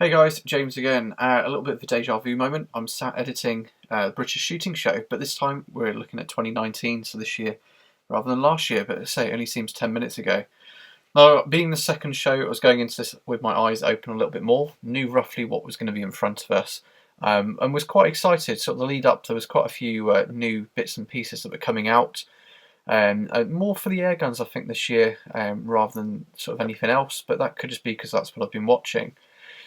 Hey guys, James again. A little bit of a deja vu moment. I'm sat editing the British Shooting Show, but this time we're looking at 2019, so this year rather than last year, but I say it only seems 10 minutes ago. Now, being the second show, I was going into this with my eyes open a little bit more, knew roughly what was going to be in front of us, and was quite excited. So the lead up, there was quite a few new bits and pieces that were coming out. More for the air guns, I think, this year, rather than sort of anything else, but that could just be because that's what I've been watching.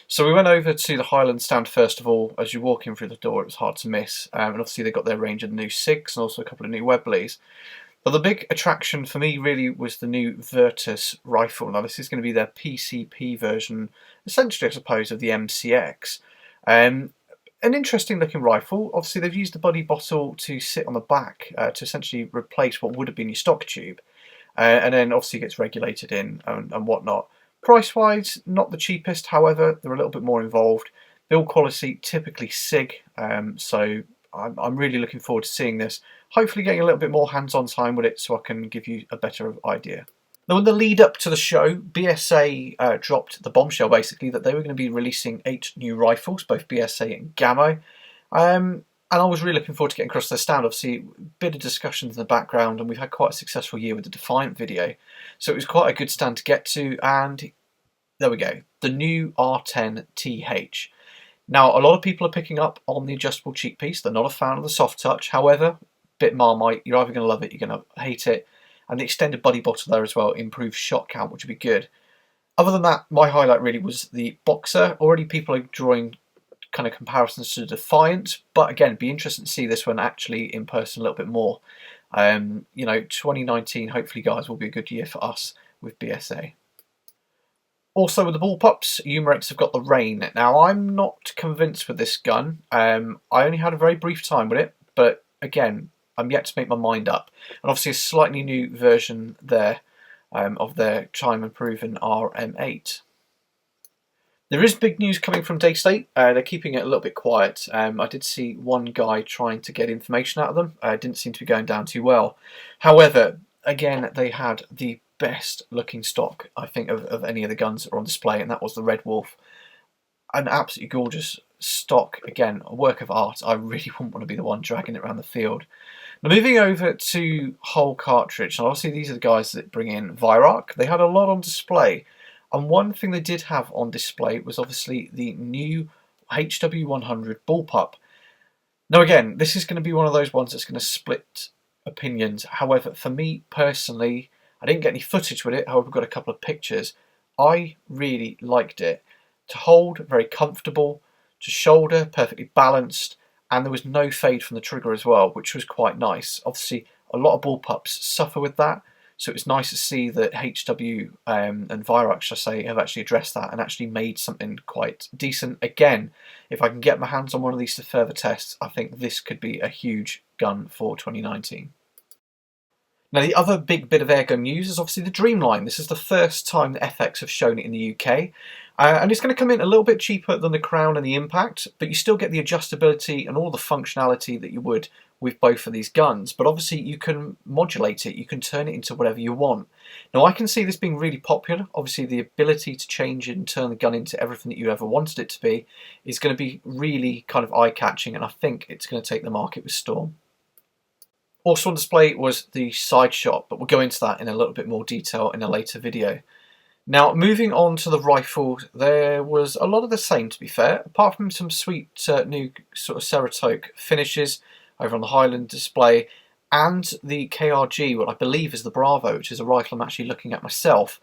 So we went over to the Highland stand first of all. As you walk in through the door, it was hard to miss. And obviously they got their range of new SIGs and also a couple of new Webleys. But the big attraction for me really was the new Virtus rifle. Now this is going to be their PCP version, essentially I suppose, of the MCX. An interesting looking rifle. Obviously they've used the body bottle to sit on the back to essentially replace what would have been your stock tube. And then obviously it gets regulated in and whatnot. Price-wise, not the cheapest, however, they're a little bit more involved. Build quality, typically SIG, so I'm really looking forward to seeing this. Hopefully getting a little bit more hands-on time with it so I can give you a better idea. Now, in the lead up to the show, BSA dropped the bombshell, basically, that they were going to be releasing 8 new rifles, both BSA and Gammo. And I was really looking forward to getting across the stand. Obviously, a bit of discussions in the background, and we've had quite a successful year with the Defiant video. So it was quite a good stand to get to, and there we go. The new R10TH. Now, a lot of people are picking up on the adjustable cheek piece. They're not a fan of the soft touch. However, bit Marmite, you're either going to love it, you're going to hate it. And the extended body bottle there as well improves shot count, which would be good. Other than that, my highlight really was the Boxer. Already people are drawing kind of comparisons to Defiant, but again, be interesting to see this one actually in person a little bit more. 2019, hopefully, guys, will be a good year for us with BSA. Also, with the bullpups, Umarex have got the Rain. Now, I'm not convinced with this gun. I only had a very brief time with it, but again, I'm yet to make my mind up. And obviously, a slightly new version there of their time and proven RM8. There is big news coming from Daystate. They're keeping it a little bit quiet. I did see one guy trying to get information out of them. It didn't seem to be going down too well. However, again, they had the best looking stock, I think, of any of the guns that were on display, and that was the Red Wolf. An absolutely gorgeous stock. Again, a work of art. I really wouldn't want to be the one dragging it around the field. Now, moving over to whole cartridge. Now, obviously, these are the guys that bring in Weihrauch. They had a lot on display. And one thing they did have on display was obviously the new HW100 bullpup. Now again, this is going to be one of those ones that's going to split opinions. However, for me personally, I didn't get any footage with it. However, I've got a couple of pictures. I really liked it. To hold, very comfortable. To shoulder, perfectly balanced. And there was no fade from the trigger as well, which was quite nice. Obviously, a lot of bullpups suffer with that. So it was nice to see that HW and Weihrauch, should I say, have actually addressed that and actually made something quite decent. Again, if I can get my hands on one of these to further test, I think this could be a huge gun for 2019. Now, the other big bit of airgun news is obviously the Dreamline. This is the first time that FX have shown it in the UK. And it's going to come in a little bit cheaper than the Crown and the Impact, but you still get the adjustability and all the functionality that you would with both of these guns. But obviously you can modulate it, you can turn it into whatever you want. Now, I can see this being really popular. Obviously the ability to change it and turn the gun into everything that you ever wanted it to be is going to be really kind of eye-catching, and I think it's going to take the market with storm. Also on display was the side shot, but we'll go into that in a little bit more detail in a later video. Now, moving on to the rifle, there was a lot of the same, to be fair, apart from some sweet new sort of Ceratoke finishes over on the Highland display, and the KRG, what I believe is the Bravo, which is a rifle I'm actually looking at myself.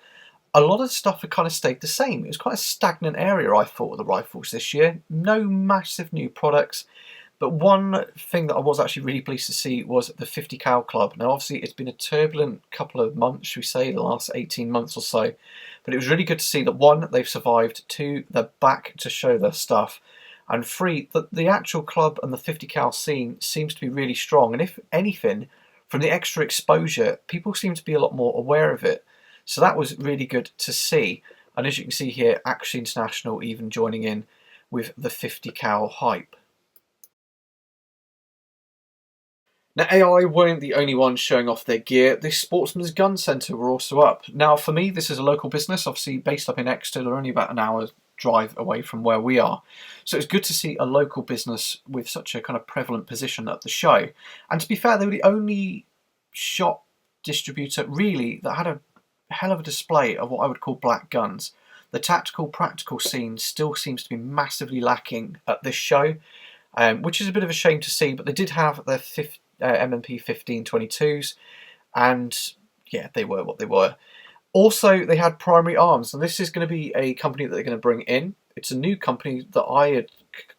A lot of the stuff had kind of stayed the same. It was quite a stagnant area, I thought, with the rifles this year. No massive new products. But one thing that I was actually really pleased to see was the 50 cal club. Now, obviously, it's been a turbulent couple of months, should we say, the last 18 months or so. But it was really good to see that, one, they've survived, two, they're back to show their stuff, and three, that the actual club and the 50 cal scene seems to be really strong. And if anything, from the extra exposure, people seem to be a lot more aware of it. So that was really good to see. And as you can see here, Action International even joining in with the 50 cal hype. Now, AI weren't the only ones showing off their gear. The Sportsman Gun Centre were also up. Now, for me, this is a local business, obviously based up in Exeter. They're only about an hour drive away from where we are. So it's good to see a local business with such a kind of prevalent position at the show. And to be fair, they were the only shop distributor really that had a hell of a display of what I would call black guns. The tactical, practical scene still seems to be massively lacking at this show, which is a bit of a shame to see, but they did have their M&P 1522s, and yeah, they were what they were. Also, they had Primary Arms, and this is going to be a company that they're going to bring in. It's a new company that I had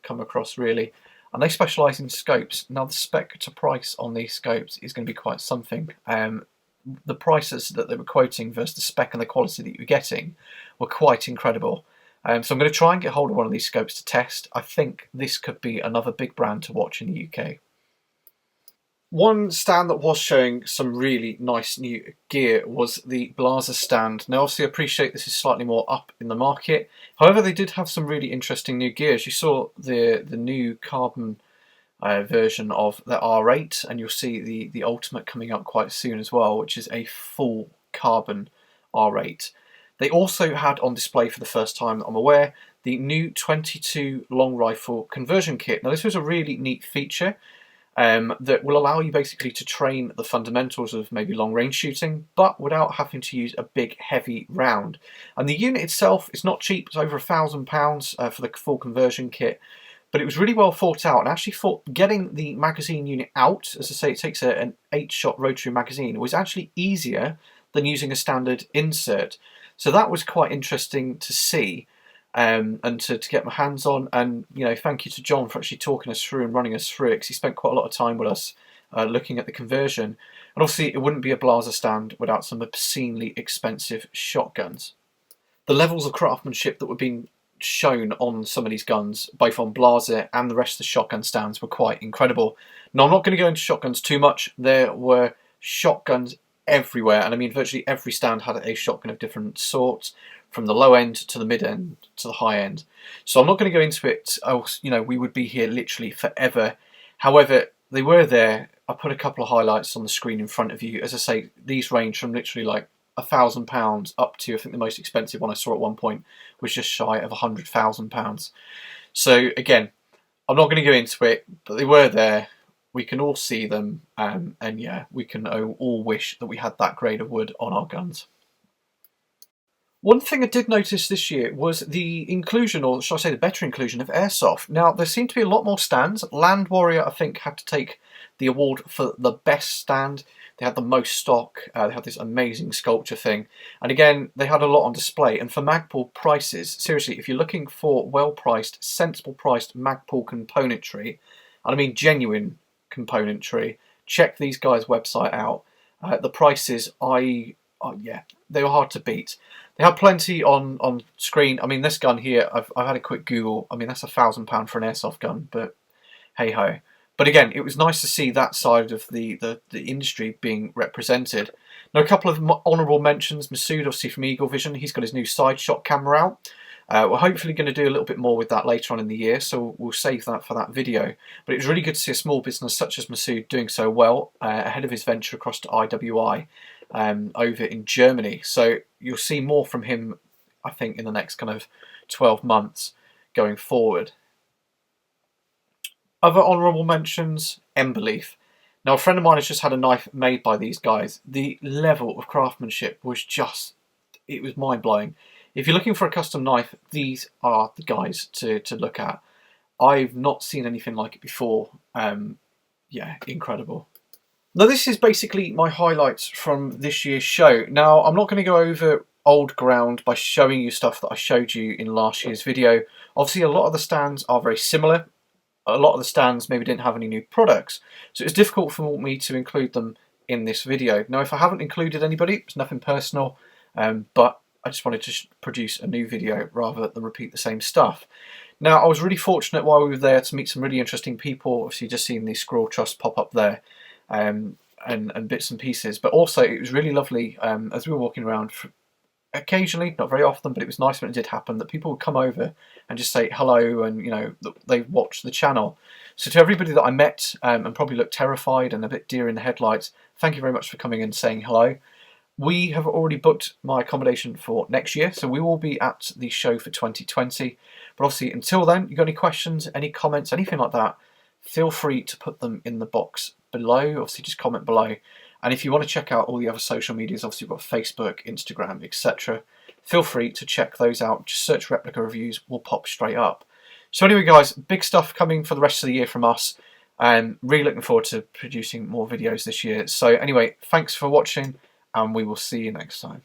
come across, really, and they specialise in scopes. Now, the spec to price on these scopes is going to be quite something. The prices that they were quoting versus the spec and the quality that you were getting were quite incredible. So I'm going to try and get hold of one of these scopes to test. I think this could be another big brand to watch in the UK. One stand that was showing some really nice new gear was the Blaser stand. Now, obviously, I appreciate this is slightly more up in the market. However, they did have some really interesting new gears. You saw the new carbon version of the R8, and you'll see the Ultimate coming up quite soon as well, which is a full carbon R8. They also had on display for the first time that I'm aware the new 22 long rifle conversion kit. Now, this was a really neat feature that will allow you basically to train the fundamentals of maybe long range shooting, but without having to use a big heavy round. And the unit itself is not cheap. It's over £1,000 for the full conversion kit. But it was really well thought out, and actually thought getting the magazine unit out, as I say, it takes an 8-shot rotary magazine, was actually easier than using a standard insert. So that was quite interesting to see and to get my hands on. And thank you to John for actually talking us through and running us through it, because he spent quite a lot of time with us looking at the conversion. And obviously, it wouldn't be a Blaser stand without some obscenely expensive shotguns. The levels of craftsmanship that were being shown on some of these guns, both on Blaser and the rest of the shotgun stands, were quite incredible. Now, I'm not going to go into shotguns too much. There were shotguns everywhere, and I mean virtually every stand had a shotgun of different sorts, from the low end to the mid end to the high end. So I'm not going to go into it, else we would be here literally forever. However, they were there. I put a couple of highlights on the screen in front of you. As I say, these range from literally like £1,000 up to, I think the most expensive one I saw at one point was just shy of £100,000. So again, I'm not going to go into it, but they were there. We can all see them, and yeah, we can all wish that we had that grade of wood on our guns. One thing I did notice this year was the inclusion, or shall I say the better inclusion, of Airsoft. Now, there seemed to be a lot more stands. Land Warrior, I think, had to take the award for the best stand. They had the most stock. They had this amazing sculpture thing. And again, they had a lot on display. And for Magpul prices, seriously, if you're looking for well-priced, sensible-priced Magpul componentry, and I mean genuine componentry, check these guys' website out. The prices, yeah, they were hard to beat. They had plenty on screen. I mean, this gun here, I've had a quick Google. I mean, that's £1,000 for an airsoft gun, but hey-ho. But again, it was nice to see that side of the industry being represented. Now, a couple of honourable mentions. Masood, obviously from Eagle Vision, he's got his new side shot camera out. We're hopefully going to do a little bit more with that later on in the year, so we'll save that for that video. But it was really good to see a small business such as Masood doing so well ahead of his venture across to IWI over in Germany. So you'll see more from him, I think, in the next kind of 12 months going forward. Other honourable mentions, Emberleaf. Now, a friend of mine has just had a knife made by these guys. The level of craftsmanship was just, it was mind-blowing. If you're looking for a custom knife, these are the guys to look at. I've not seen anything like it before. Yeah, incredible. Now, this is basically my highlights from this year's show. Now, I'm not going to go over old ground by showing you stuff that I showed you in last year's video. Obviously, a lot of the stands are very similar. A lot of the stands maybe didn't have any new products, so it's difficult for me to include them in this video. Now, if I haven't included anybody, it's nothing personal, but I just wanted to produce a new video rather than repeat the same stuff. Now, I was really fortunate while we were there to meet some really interesting people. Obviously, just seeing the Squirrel Trust pop up there, and bits and pieces. But also, it was really lovely as we were walking around. Occasionally, not very often, but it was nice when it did happen, that people would come over and just say hello, and they watched the channel. So to everybody that I met and probably looked terrified and a bit deer in the headlights, thank you very much for coming and saying hello. We have already booked my accommodation for next year, so we will be at the show for 2020. But obviously, until then, you got any questions, any comments, anything like that, feel free to put them in the box below. Obviously, just comment below. And if you want to check out all the other social medias, obviously we've got Facebook, Instagram, etc. Feel free to check those out. Just search Replica Reviews, will pop straight up. So anyway, guys, big stuff coming for the rest of the year from us. And really looking forward to producing more videos this year. So anyway, thanks for watching, and we will see you next time.